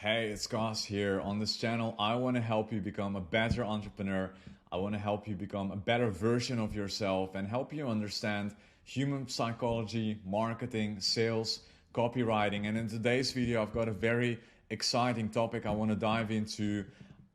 Hey, it's Gus here. On this channel, I want to help you become a better entrepreneur. I want to help you become a better version of yourself and help you understand human psychology, marketing, sales, copywriting. And in today's video, I've got a very exciting topic. I want to dive into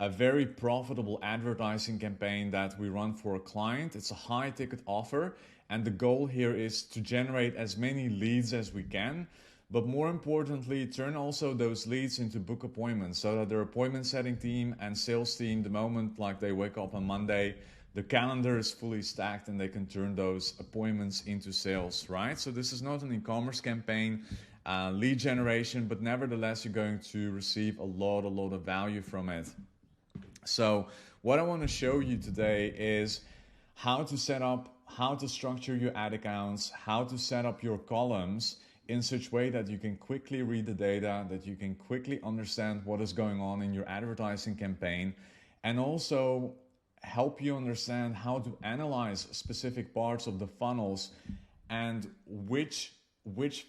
a very profitable advertising campaign that we run for a client. It's a high ticket offer, and the goal here is to generate as many leads as we can. But more importantly, turn also those leads into book appointments so that their appointment setting team and sales team, the moment like they wake up on Monday, the calendar is fully stacked and they can turn those appointments into sales, right? So this is not an e-commerce campaign, lead generation, but nevertheless, you're going to receive a lot of value from it. So what I want to show you today is how to set up, how to structure your ad accounts, how to set up your columns in such a way that you can quickly read the data, that you can quickly understand what is going on in your advertising campaign, and also help you understand how to analyze specific parts of the funnels and which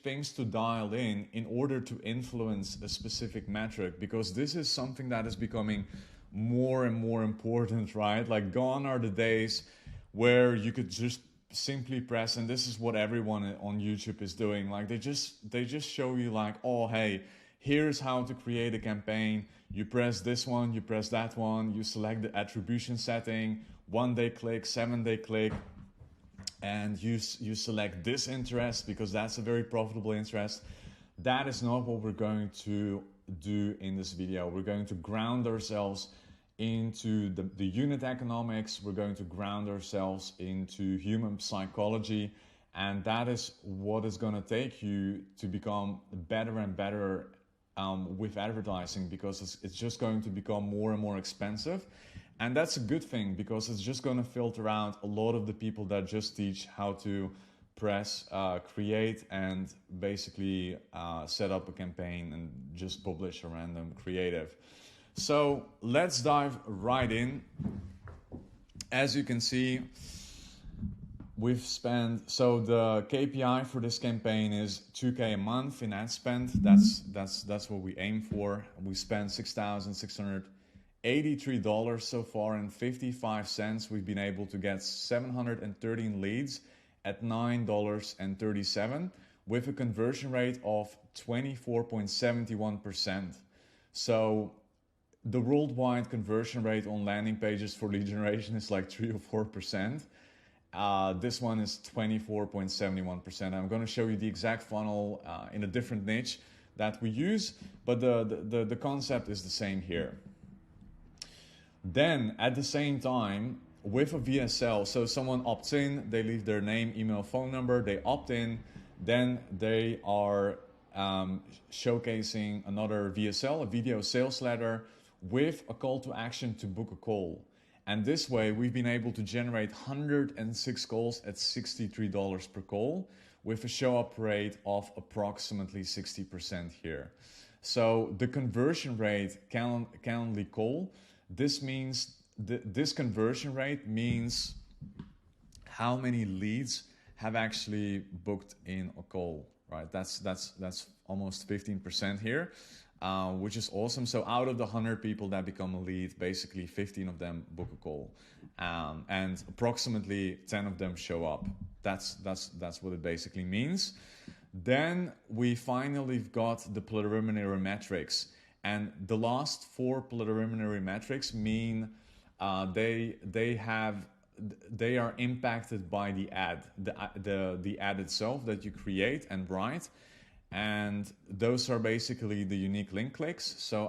things to dial in order to influence a specific metric, because this is something that is becoming more and more important, right? Like, gone are the days where you could just simply press, and this is what everyone on YouTube is doing, like they just show you like, oh hey, here's how to create a campaign. You press this one, you press that one, you select the attribution setting, 1-day click, 7-day click, and you select this interest because that's a very profitable interest. That is not what we're going to do in this video. We're going to ground ourselves into the unit economics. We're going to ground ourselves into human psychology, and that is what is going to take you to become better and better with advertising, because it's just going to become more and more expensive. And that's a good thing, because it's just going to filter out a lot of the people that just teach how to press, create, and basically set up a campaign and just publish a random creative. So let's dive right in. As you can see, we've spent, so the KPI for this campaign is 2K a month in ad spend. That's what we aim for. We spent $6,683 so far and 55 cents. We've been able to get 713 leads at $9.37 with a conversion rate of 24.71%. So the worldwide conversion rate on landing pages for lead generation is like 3 or 4%. This one is 24.71%. I'm going to show you the exact funnel in a different niche that we use, but the concept is the same here. Then at the same time, with a VSL, so someone opts in, they leave their name, email, phone number, they opt in, then they are showcasing another VSL, a video sales letter, with a call to action to book a call. And this way we've been able to generate 106 calls at $63 per call with a show up rate of approximately 60% here. So the conversion rate, Calendly call, this means this conversion rate means how many leads have actually booked in a call, right? That's almost 15% here. Which is awesome. So out of the 100 people that become a lead, basically 15 of them book a call, and approximately 10 of them show up. That's what it basically means. Then we finally got the preliminary metrics, and the last 4 preliminary metrics mean they are impacted by the ad, the ad itself that you create and write. And those are basically the unique link clicks. So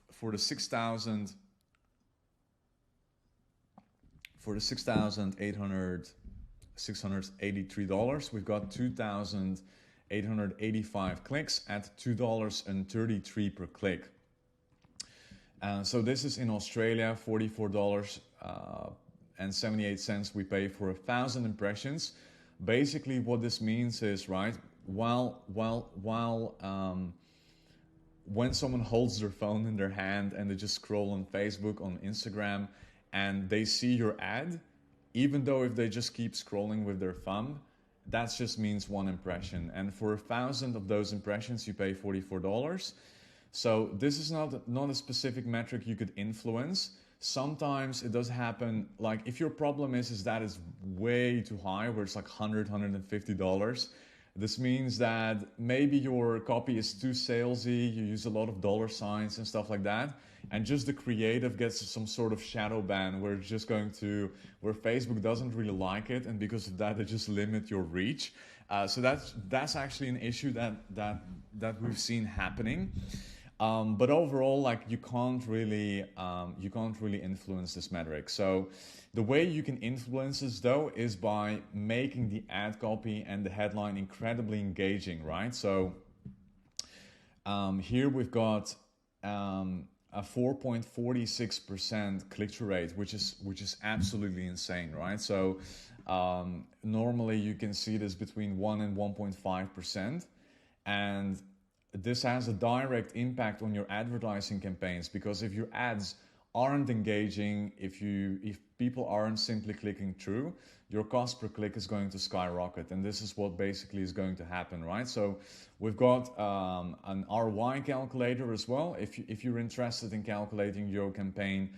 for the $6,883, we've got 2,885 clicks at $2.33 per click. So this is in Australia, $44.78 we pay for 1,000 impressions. Basically what this means is, right, when someone holds their phone in their hand and they just scroll on Facebook, on Instagram, and they see your ad, even though if they just keep scrolling with their thumb, that just means 1 impression. And for 1,000 of those impressions, you pay $44. So this is not a specific metric you could influence. Sometimes it does happen, like if your problem is that it's way too high, where it's like $150, this means that maybe your copy is too salesy, you use a lot of dollar signs and stuff like that, and just the creative gets some sort of shadow ban where it's just going to, where Facebook doesn't really like it, and because of that, they just limit your reach. So that's actually an issue that we've seen happening. But overall, like you can't really influence this metric. So the way you can influence this though is by making the ad copy and the headline incredibly engaging, right? So here we've got a 4.46% click-through rate, which is absolutely insane, right? So normally you can see this between 1 and 1.5%, and this has a direct impact on your advertising campaigns, because if your ads aren't engaging, if people aren't simply clicking through, your cost per click is going to skyrocket, and this is what basically is going to happen, right? So we've got an ROI calculator as well. If you're interested in calculating your campaign,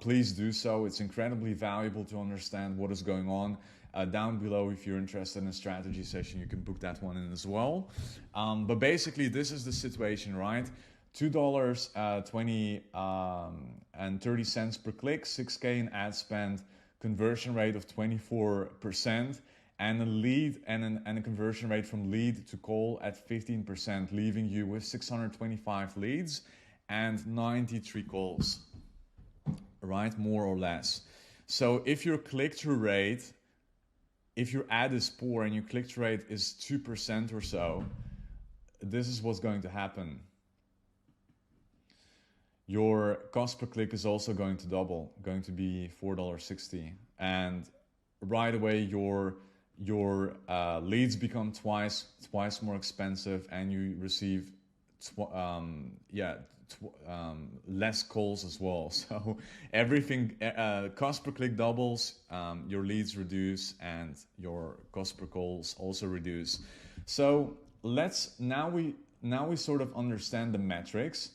please do so. It's incredibly valuable to understand what is going on. Down below, if you're interested in a strategy session, you can book that one in as well. But basically, this is the situation, right? $2.20 and 30 cents per click, 6K in ad spend, conversion rate of 24%, and a lead and a conversion rate from lead to call at 15%, leaving you with 625 leads and 93 calls, right? More or less. So if your click-through rate, if your ad is poor and your click-through rate is 2% or so, this is what's going to happen. Your cost per click is also going to double, going to be $4.60. And right away, your leads become twice more expensive, and you receive less calls as well. So everything, cost per click doubles, your leads reduce, and your cost per calls also reduce. So now we sort of understand the metrics.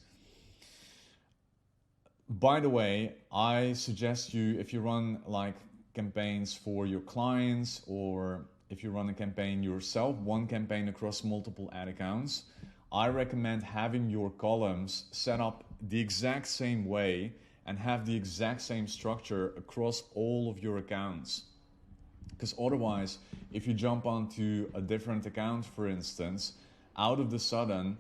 By the way, I suggest you, if you run like campaigns for your clients, or if you run a campaign yourself, one campaign across multiple ad accounts, I recommend having your columns set up the exact same way and have the exact same structure across all of your accounts. Because otherwise, if you jump onto a different account, for instance, out of the sudden,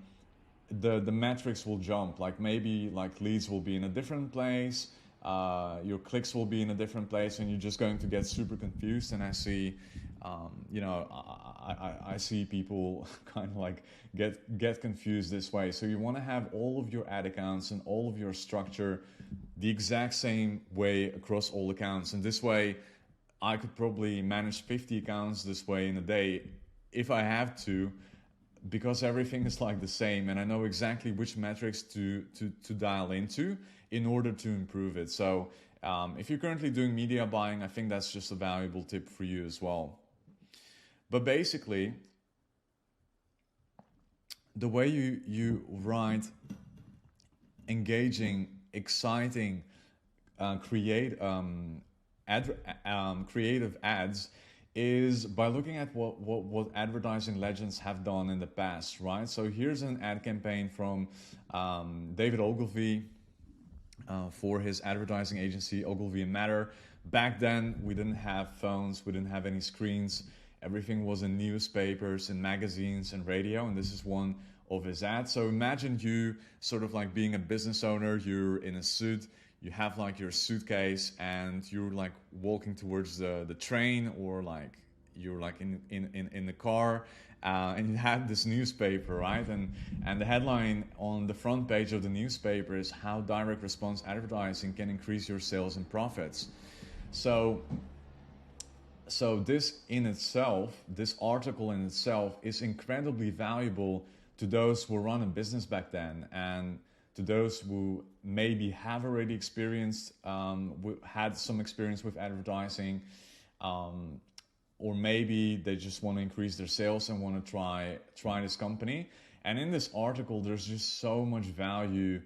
the metrics will jump. Like maybe like leads will be in a different place, your clicks will be in a different place, and you're just going to get super confused. And I see, I see people kind of like get confused this way. So you want to have all of your ad accounts and all of your structure the exact same way across all accounts. And this way, I could probably manage 50 accounts this way in a day if I have to, because everything is like the same, and I know exactly which metrics to dial into in order to improve it. So if you're currently doing media buying, I think that's just a valuable tip for you as well. But basically, the way you write engaging, exciting, creative ads is by looking at what advertising legends have done in the past, right? So here's an ad campaign from David Ogilvy for his advertising agency, Ogilvy and Matter. Back then, we didn't have phones, we didn't have any screens. Everything was in newspapers and magazines and radio, and this is one of his ads. So imagine you sort of like being a business owner, you're in a suit, you have like your suitcase, and you're like walking towards the train, or like you're like in the car, and you have this newspaper, right? And the headline on the front page of the newspaper is how direct response advertising can increase your sales and profits. So this in itself, this article in itself, is incredibly valuable to those who run a business back then, and to those who maybe have already experienced, had some experience with advertising, or maybe they just want to increase their sales and want to try this company. And in this article, there's just so much value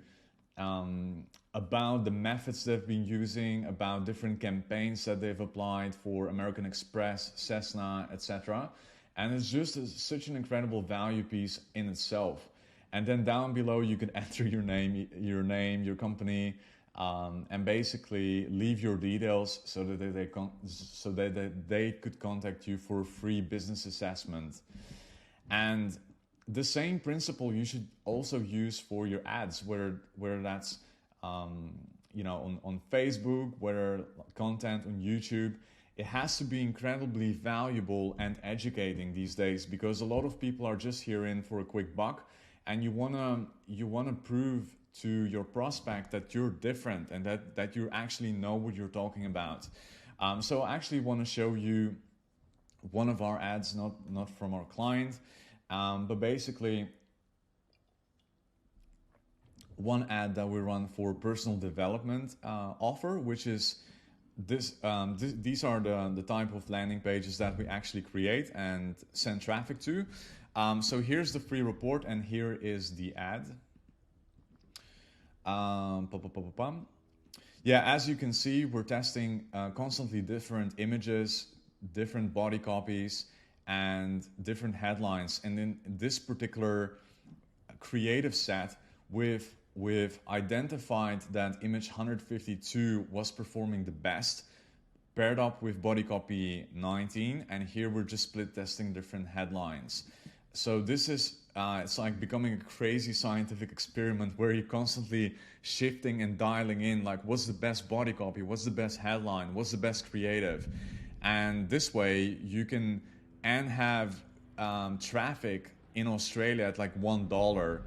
about the methods they've been using, about different campaigns that they've applied for American Express, Cessna, etc. And it's just such an incredible value piece in itself. And then down below, you can enter your name, your company, and basically leave your details so that they could contact you for a free business assessment. And the same principle you should also use for your ads, whether that's on Facebook, whether content on YouTube. It has to be incredibly valuable and educating these days, because a lot of people are just here in for a quick buck, and you wanna prove to your prospect that you're different and that you actually know what you're talking about. So I actually want to show you one of our ads, not from our client, but basically one ad that we run for personal development offer, which is these are the type of landing pages that we actually create and send traffic to. So here's the free report, and here is the ad. Yeah, as you can see, we're testing constantly different images, different body copies, and different headlines. And in this particular creative set, we've identified that image 152 was performing the best, paired up with body copy 19, and here we're just split testing different headlines. So this is it's like becoming a crazy scientific experiment where you're constantly shifting and dialing in, like what's the best body copy, what's the best headline, what's the best creative. And this way you can have traffic in Australia at like $1,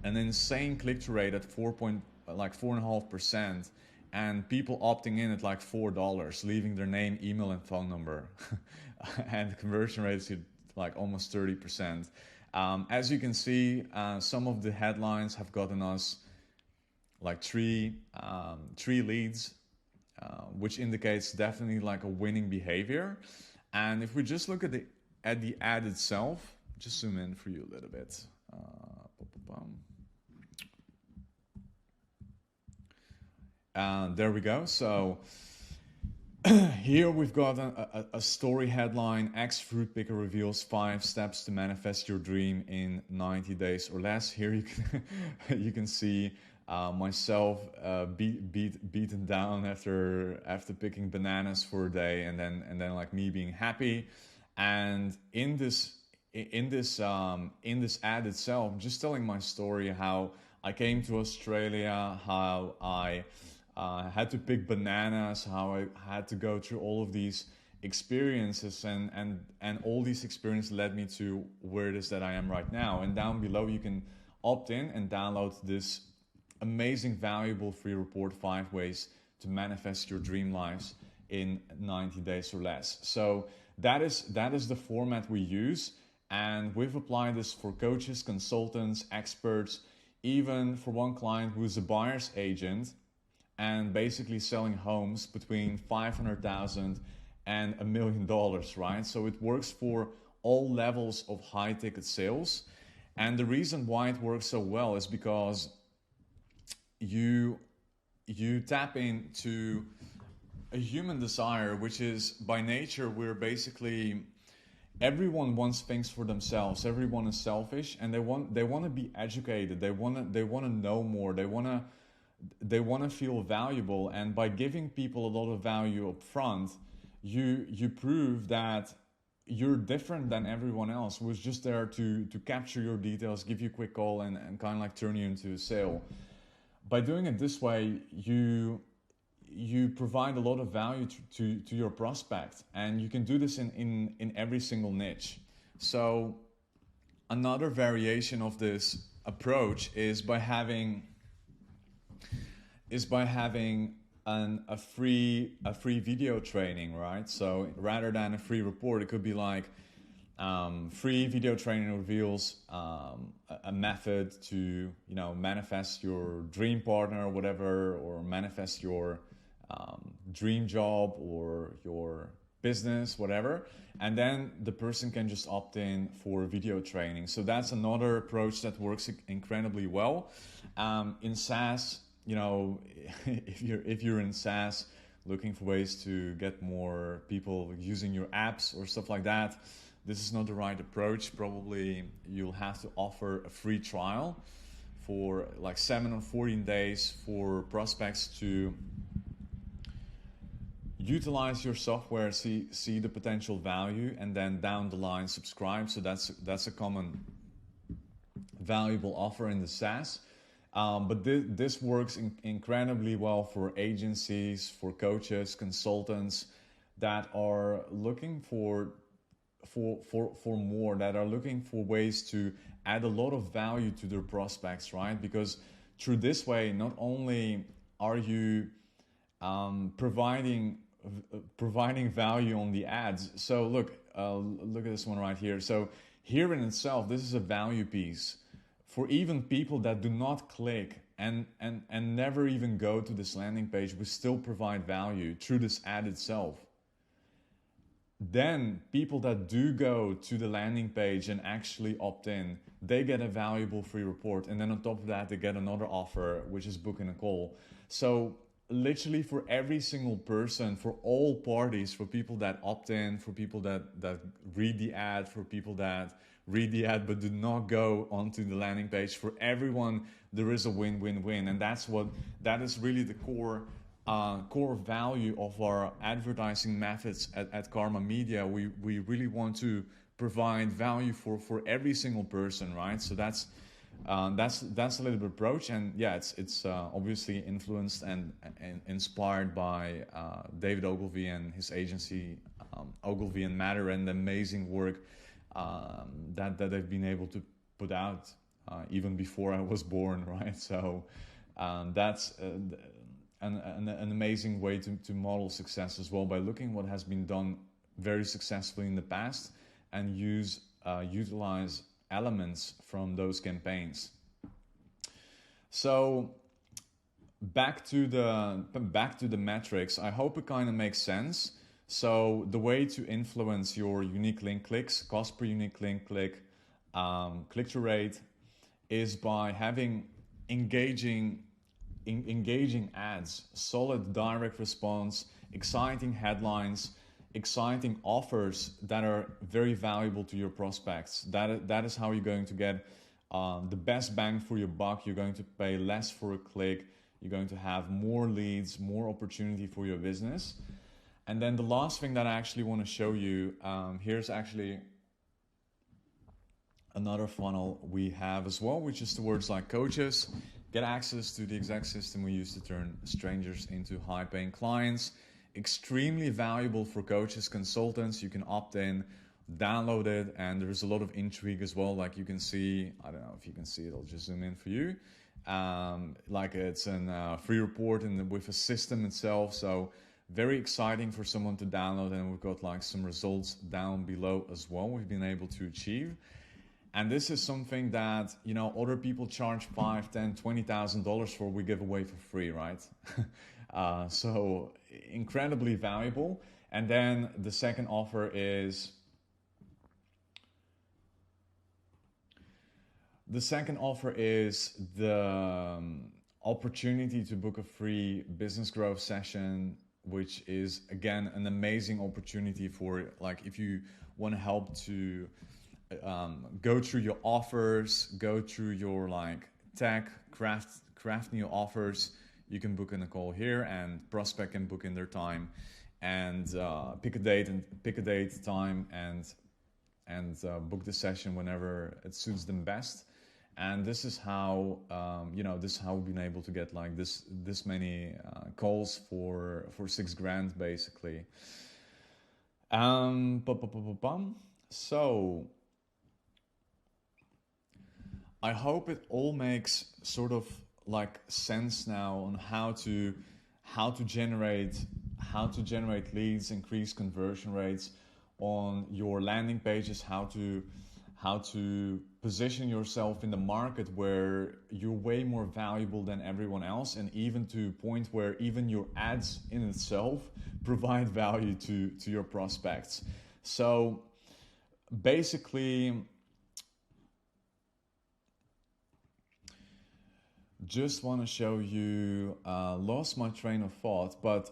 an insane click-through rate at 4.5%, and people opting in at like $4, leaving their name, email, and phone number. And the conversion rate is like almost 30%. As you can see, some of the headlines have gotten us like three leads, which indicates definitely like a winning behavior. And if we just look at the ad itself, just zoom in for you a little bit. There we go. So here we've got a story headline: ex-fruit picker reveals 5 steps to manifest your dream in 90 days or less. Here you can you can see myself beaten down after picking bananas for a day, and then like me being happy. And in this ad itself, just telling my story, how I came to Australia, how I had to pick bananas, how I had to go through all of these experiences, and all these experiences led me to where it is that I am right now. And down below you can opt in and download this amazing, valuable free report, 5 ways to manifest your dream lives in 90 days or less. So that is the format we use, and we've applied this for coaches, consultants, experts, even for one client who is a buyer's agent and basically selling homes between $500,000 and $1 million, right? So it works for all levels of high ticket sales. And the reason why it works so well is because you tap into a human desire, which is by nature, we're basically, everyone wants things for themselves. Everyone is selfish, and they want to be educated. They want to know more. They want to feel valuable. And by giving people a lot of value up front, you prove that you're different than everyone else who's just there to capture your details, give you a quick call, and kind of like turn you into a sale. By doing it this way, you provide a lot of value to your prospect, and you can do this in every single niche. So another variation of this approach is by having a free video training, right? So rather than a free report, it could be like free video training reveals a method to manifest your dream partner or whatever, or manifest your dream job, or your business, whatever, and then the person can just opt in for video training. So that's another approach that works incredibly well. In SaaS, you know, if you're in SaaS looking for ways to get more people using your apps or stuff like that, this is not the right approach. Probably you'll have to offer a free trial for like 7 or 14 days for prospects to utilize your software, see the potential value, and then down the line subscribe. So that's a common valuable offer in the SaaS. But this works incredibly well for agencies, for coaches, consultants that are looking for more, that are looking for ways to add a lot of value to their prospects, right? Because through this way, not only are you providing value on the ads. So look at this one right here. So here in itself, this is a value piece for even people that do not click and never even go to this landing page. We still provide value through this ad itself. Then people that do go to the landing page and actually opt in, they get a valuable free report. And then on top of that, they get another offer, which is booking a call. So literally for every single person, for all parties, for people that opt in, for people that read the ad, for people that read the ad but do not go onto the landing page, for everyone there is a win-win-win. And that is really the core value of our advertising methods at Karma Media. We really want to provide value for every single person, right? So that's a little bit approach, and yeah, it's obviously influenced and inspired by David Ogilvy and his agency Ogilvy and Matter, and the amazing work that they've been able to put out even before I was born, right? So that's an amazing way to model success as well, by looking what has been done very successfully in the past and utilize elements from those campaigns. So back to the metrics. I hope it kind of makes sense. So the way to influence your unique link clicks, cost per unique link click, click-through rate, is by having engaging ads, solid direct response, exciting headlines, exciting offers that are very valuable to your prospects. That is how you're going to get the best bang for your buck. You're going to pay less for a click. You're going to have more leads, more opportunity for your business. And then the last thing that I actually want to show you, here's actually another funnel we have as well, which is towards like coaches. Get access to the exact system we use to turn strangers into high-paying clients. Extremely valuable for coaches, consultants. You can opt in, download it, and there's a lot of intrigue as well. Like you can see, I don't know if you can see it, I'll just zoom in for you. Like it's a free report and with a system itself. So very exciting for someone to download, and we've got like some results down below as well we've been able to achieve. And this is something that, you know, other people charge $5,000, $10,000, $20,000 for, we give away for free, right? So incredibly valuable. And then the second offer is the opportunity to book a free business growth session, which is again an amazing opportunity for, like, if you want to help to go through your offers, go through your like tech, craft new offers. You can book in a call here, and prospect can book in their time and pick a date time and book the session whenever it suits them best. And this is how this is how we've been able to get like this many calls for $6,000 basically. So I hope it all makes sort of like sense now on how to generate leads, increase conversion rates on your landing pages, how how to position yourself in the market where you're way more valuable than everyone else, and even to a point where even your ads in itself provide value to your prospects. So basically, just want to show you, lost my train of thought, but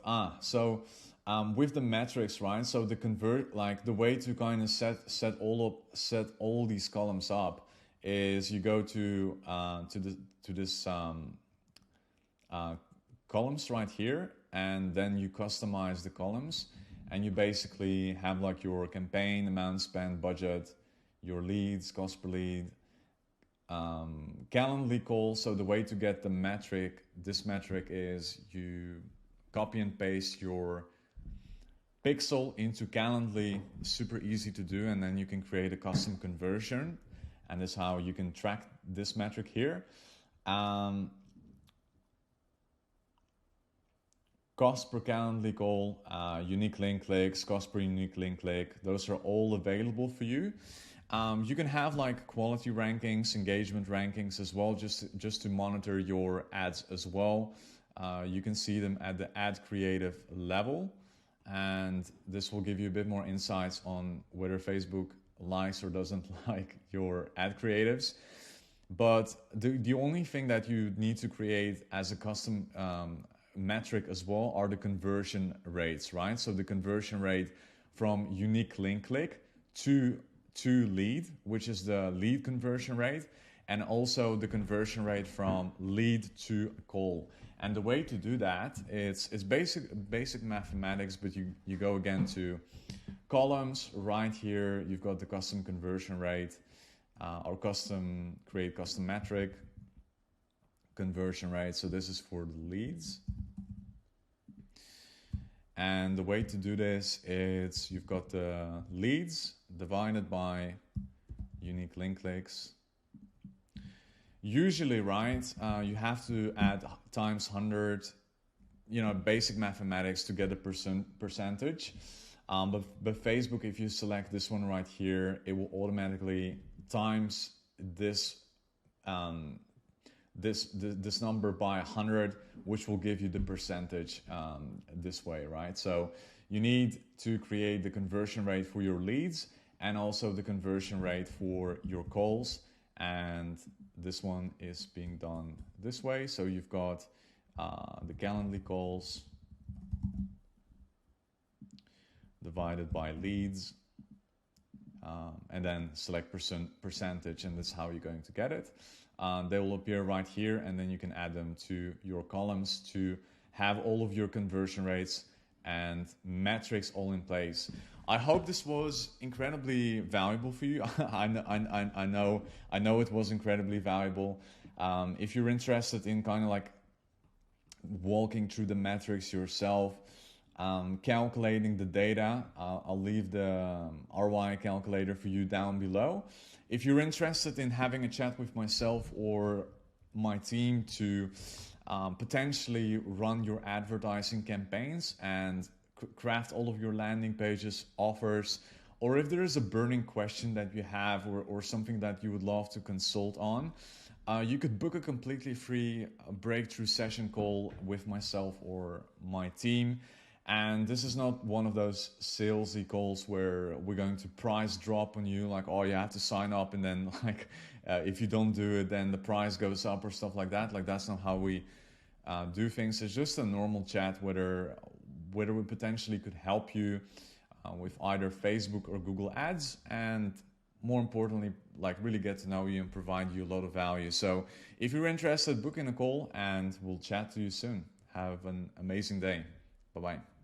with the metrics, right? So the convert, like the way to kind of set all these columns up is you go to this columns right here, and then you customize the columns, and you basically have like your campaign, amount spent, budget, your leads, cost per lead, Calendly calls. So the way to get the metric, this metric, is you copy and paste your pixel into Calendly, super easy to do, and then you can create a custom conversion, and that's how you can track this metric here. Cost per Calendly call, unique link clicks, cost per unique link click, those are all available for you. You can have like quality rankings, engagement rankings as well, just to monitor your ads as well. You can see them at the ad creative level, and this will give you a bit more insights on whether Facebook likes or doesn't like your ad creatives. But the only thing that you need to create as a custom metric as well are the conversion rates, right? So the conversion rate from unique link click to lead, which is the lead conversion rate, and also the conversion rate from lead to call. And the way to do that, it's basic mathematics, but you go again to columns right here. You've got the custom conversion rate, or create custom metric conversion rate. So this is for the leads. And the way to do this is you've got the leads divided by unique link clicks. Usually, right, you have to add times 100, basic mathematics to get a percentage. But Facebook, if you select this one right here, it will automatically times this this number by 100, which will give you the percentage this way, right? So you need to create the conversion rate for your leads and also the conversion rate for your calls, and this one is being done this way. So you've got the Calendly calls divided by leads, and then select percentage, and that's how you're going to get it. They will appear right here, and then you can add them to your columns to have all of your conversion rates and metrics all in place. I hope this was incredibly valuable for you. I know it was incredibly valuable. If you're interested in kind of like walking through the metrics yourself, calculating the data, I'll leave the ROI calculator for you down below. If you're interested in having a chat with myself or my team to potentially run your advertising campaigns and craft all of your landing pages, offers, or if there is a burning question that you have or something that you would love to consult on, you could book a completely free breakthrough session call with myself or my team. And this is not one of those salesy calls where we're going to price drop on you, like, oh, you have to sign up, and then like if you don't do it, then the price goes up or stuff like that. Like, that's not how we do things. It's just a normal chat whether we potentially could help you with either Facebook or Google Ads, and more importantly, like really get to know you and provide you a lot of value. So if you're interested, book in a call and we'll chat to you soon. Have an amazing day. Bye-bye.